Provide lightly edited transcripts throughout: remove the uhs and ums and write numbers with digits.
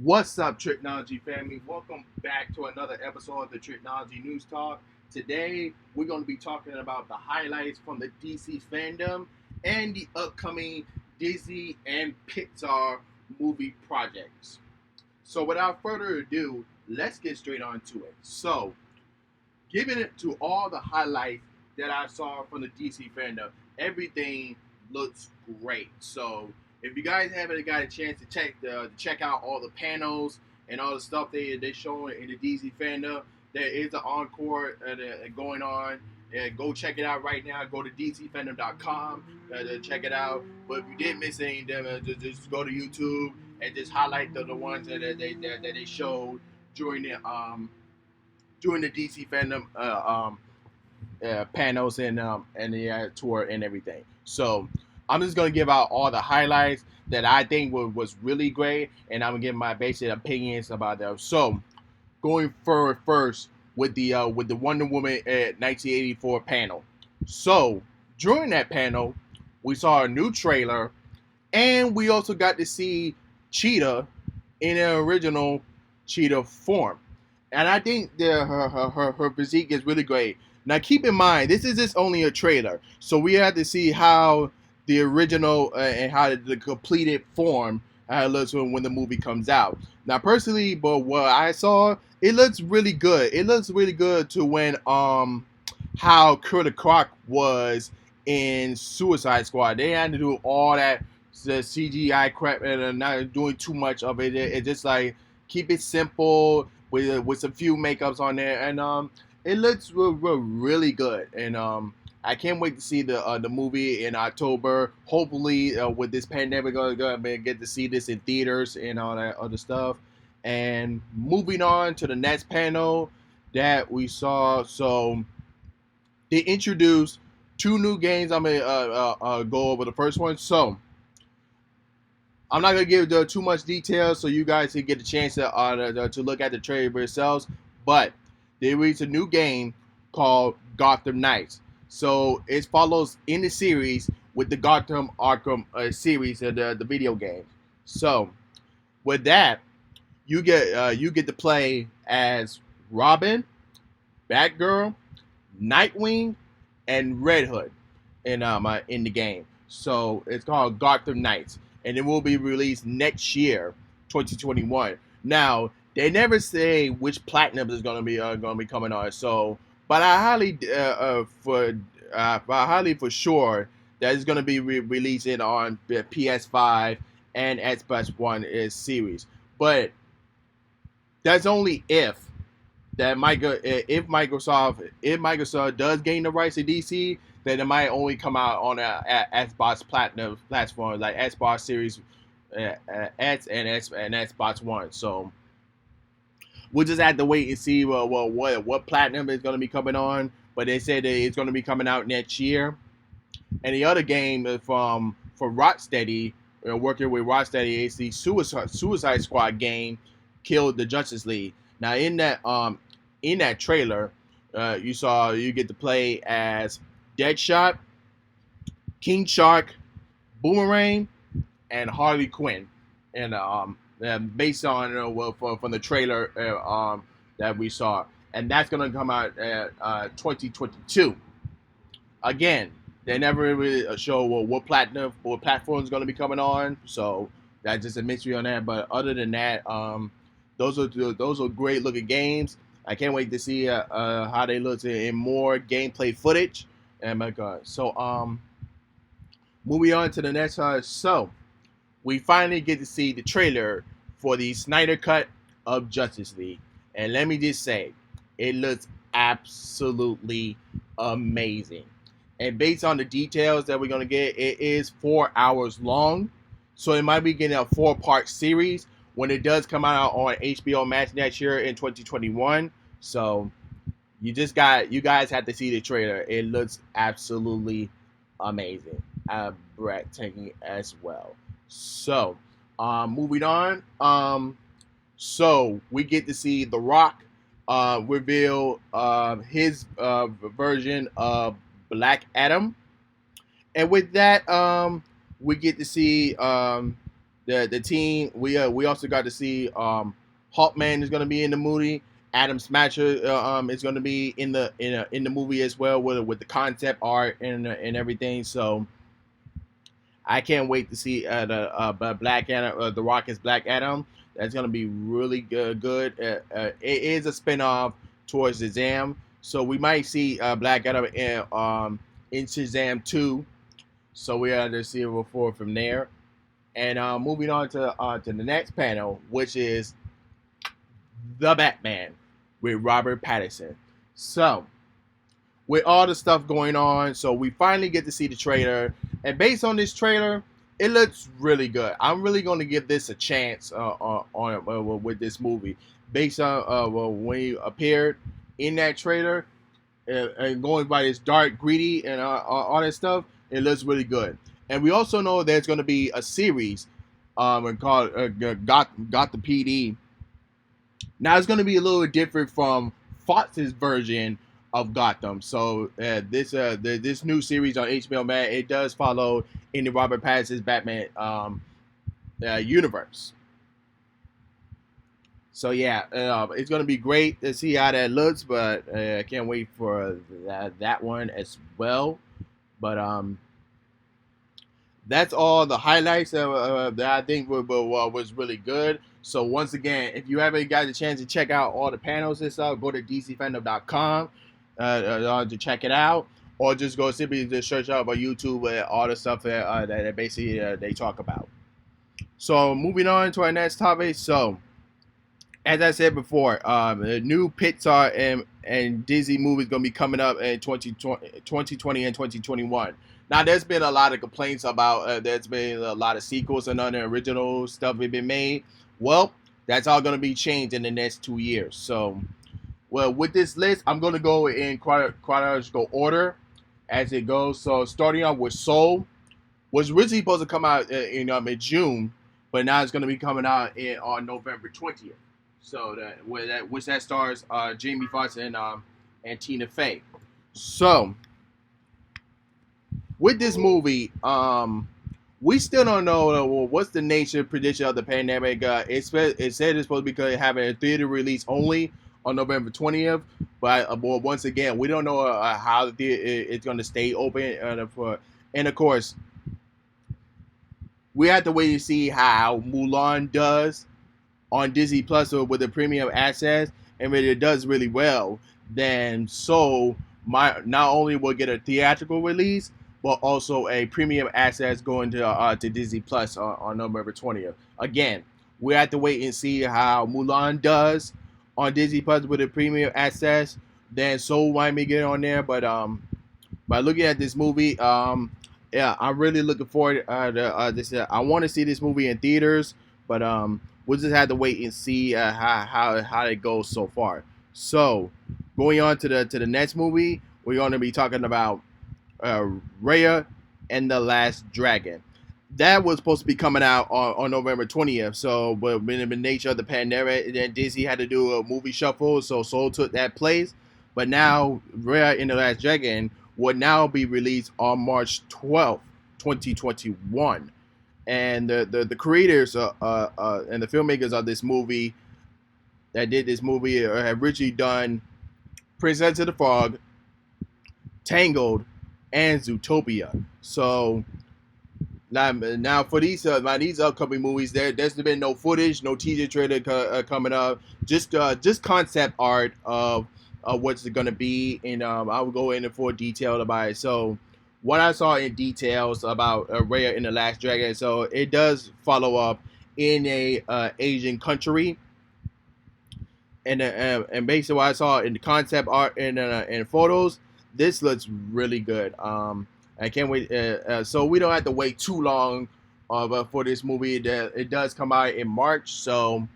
What's up, Tricology family? Welcome back to another episode of the Tricology News Talk. Today, we're going to be talking about the highlights from the DC fandom and the upcoming Disney and Pixar movie projects. So, without further ado, let's get straight on to it. So, giving it to all the highlights that I saw from the DC fandom, everything looks great. So if you guys haven't got a chance to check out all the panels and all the stuff they showing in the DC fandom, there is an encore going on. Go check it out right now. Go to dcfandom.com to check it out. But if you did miss any of them, just go to YouTube and just highlight the ones that they showed during the DC fandom panels and the tour and everything. So I'm just gonna give out all the highlights that I think was really great, and I'm gonna give my basic opinions about them. So going forward first with the Wonder Woman 1984 panel. So during that panel, we saw a new trailer, and we also got to see Cheetah in her original Cheetah form. And I think her physique is really great. Now, keep in mind, this is just only a trailer, so we have to see how the original and how the completed form looks when the movie comes out. Now, personally, but what I saw, it looks really good. It looks really good to when how Curtis Croc was in Suicide Squad. They had to do all that the CGI crap and not doing too much of it. It's just like keep it simple with a few makeups on there, and it looks really good. And I can't wait to see the movie in October. Hopefully, with this pandemic, gonna get to see this in theaters and all that other stuff. And moving on to the next panel that we saw, so they introduced two new games. I'm gonna go over the first one. So I'm not gonna give too much detail, so you guys can get a chance to look at the trailer for yourselves. But they released a new game called Gotham Knights. So it follows in the series with the Gotham Arkham series of the video game. So with that, you get to play as Robin, Batgirl, Nightwing, and Red Hood in the game. So it's called Gotham Knights, and it will be released next year, 2021. Now they never say which platinum is going to be coming on. So, but I highly for sure that it's going to be releasing on the PS5 and Xbox One series. But that's only if Microsoft does gain the rights to DC, then it might only come out on a Xbox Platinum platform like Xbox Series X and Xbox One. So we'll just have to wait and see what platinum is going to be coming on. But they said that it's going to be coming out next year. And the other game is for Rocksteady, working with Rocksteady, is the Suicide Squad game, Killed the Justice League. Now in that trailer, you get to play as Deadshot, King Shark, Boomerang, and Harley Quinn, and based on from the trailer that we saw, and that's gonna come out 2022. Again, they never really show what platform is gonna be coming on, so that's just a mystery on that. But other than that, those are great looking games. I can't wait to see how they look in more gameplay footage. And my God, so moving on to the next so we finally get to see the trailer for the Snyder Cut of Justice League, and let me just say, it looks absolutely amazing. And based on the details that we're gonna get, it is 4 hours long, so it might be getting a 4-part series when it does come out on HBO Max next year in 2021. So you guys have to see the trailer. It looks absolutely amazing, breathtaking as well. So moving on, so we get to see The Rock reveal his version of Black Adam, and with that, we get to see the team. We also got to see Hawkman is going to be in the movie. Adam Smasher is going to be in the movie as well with the concept art and everything. So I can't wait to see the Black Adam, the Rocket's Black Adam. That's gonna be really good. It is a spinoff towards Shazam, so we might see Black Adam in Shazam 2. So we have to see it forward from there. And moving on to the next panel, which is the Batman with Robert Pattinson. So with all the stuff going on. So we finally get to see the trailer, and based on this trailer, it looks really good. I'm really going to give this a chance with this movie, based on when he appeared in that trailer, and going by this dark, greedy, and all that stuff. It looks really good. And we also know there's going to be a series called Got the PD. Now it's going to be a little different from Fox's version of Gotham. So this new series on HBO Max, it does follow in the Robert Pattinson's Batman universe. So yeah, it's gonna be great to see how that looks, but I can't wait for that one as well. But that's all the highlights that I think was really good. So once again, if you haven't got a chance to check out all the panels and stuff, go to dcfandom.com to check it out, or just go simply just search up on YouTube all the stuff that basically they talk about. So moving on to our next topic. So as I said before, the new Pixar and Disney movies going to be coming up in 2020 and 2021. Now, there's been a lot of complaints about there's been a lot of sequels and other original stuff have been made. Well, that's all going to be changed in the next 2 years. So, well, with this list, I'm going to go in chronological order as it goes. So, starting off with Soul, was originally supposed to come out in June, but now it's going to be coming out on November 20th. So which stars Jamie Foxx and Tina Fey. So with this movie, we still don't know what's the nature prediction of the pandemic. It said it's supposed to be having a theater release only on November 20th, but once again, we don't know how the theater it's going to stay open. And of course, we have to wait to see how Mulan does on Disney Plus with the premium access, and if it does really well, then Soul not only will get a theatrical release, but also a premium access going to Disney Plus on November 20th. Again, we have to wait and see how Mulan does on Disney Plus with a premium access. Then Soul might be getting on there, but by looking at this movie, yeah, I'm really looking forward to this. I want to see this movie in theaters, but we'll just have to wait and see how it goes so far. So, going on to the next movie, we're going to be talking about Raya and the Last Dragon. That was supposed to be coming out on November 20th. So, but in the nature of the pandemic, then Disney had to do a movie shuffle, so Soul took that place. But now, Raya and the Last Dragon will now be released on March 12th, 2021. And the creators and the filmmakers of this movie that did this movie have originally done Princess of the Frog, Tangled, and Zootopia. So now for these upcoming movies, there's been no footage, no teaser trailer coming up, just concept art of what's it gonna be, and I will go into full detail about it. So what I saw in details about Raya and the Last Dragon, so it does follow up in a Asian country, and basically what I saw in the concept art and photos, this looks really good. I can't wait. So we don't have to wait too long for this movie. It does come out in March, so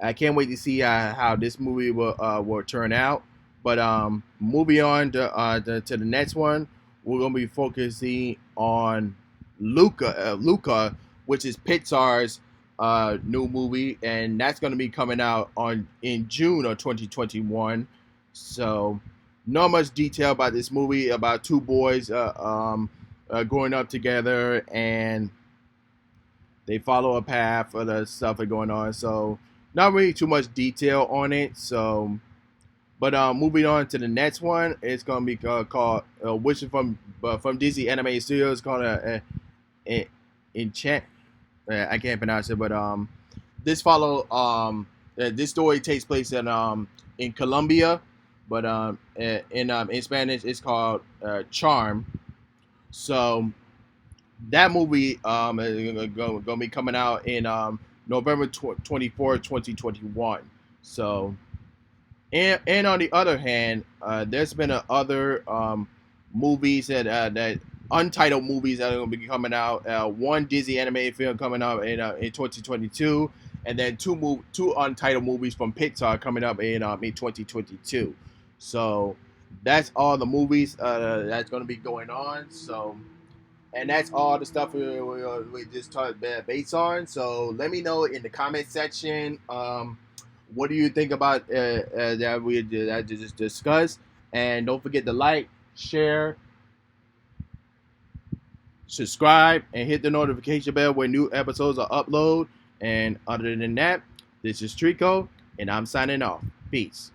I can't wait to see how this movie will turn out. But moving on to the next one, we're gonna be focusing on Luca, which is Pixar's new movie, and that's gonna be coming out in June of 2021. So not much detail about this movie, about two boys growing up together, and They follow a path of the stuff that's going on. So not really too much detail on it. So, but moving on to the next one, it's gonna be called which is from Disney Animated Studios, called Enchant. I can't pronounce it, but this this story takes place in Colombia, but in Spanish it's called Charm. So that movie is gonna be coming out in November 24th, 2021. So and on the other hand, there's been other movies that untitled movies that are going to be coming out. One Disney animated film coming out in 2022, and then two untitled movies from Pixar coming up in 2022. So that's all the movies that's going to be going on. So and that's all the stuff we just talked based on. So let me know in the comment section. What do you think about that just discussed? And don't forget to like, share, subscribe, and hit the notification bell when new episodes are uploaded. And other than that, this is Trico, and I'm signing off. Peace.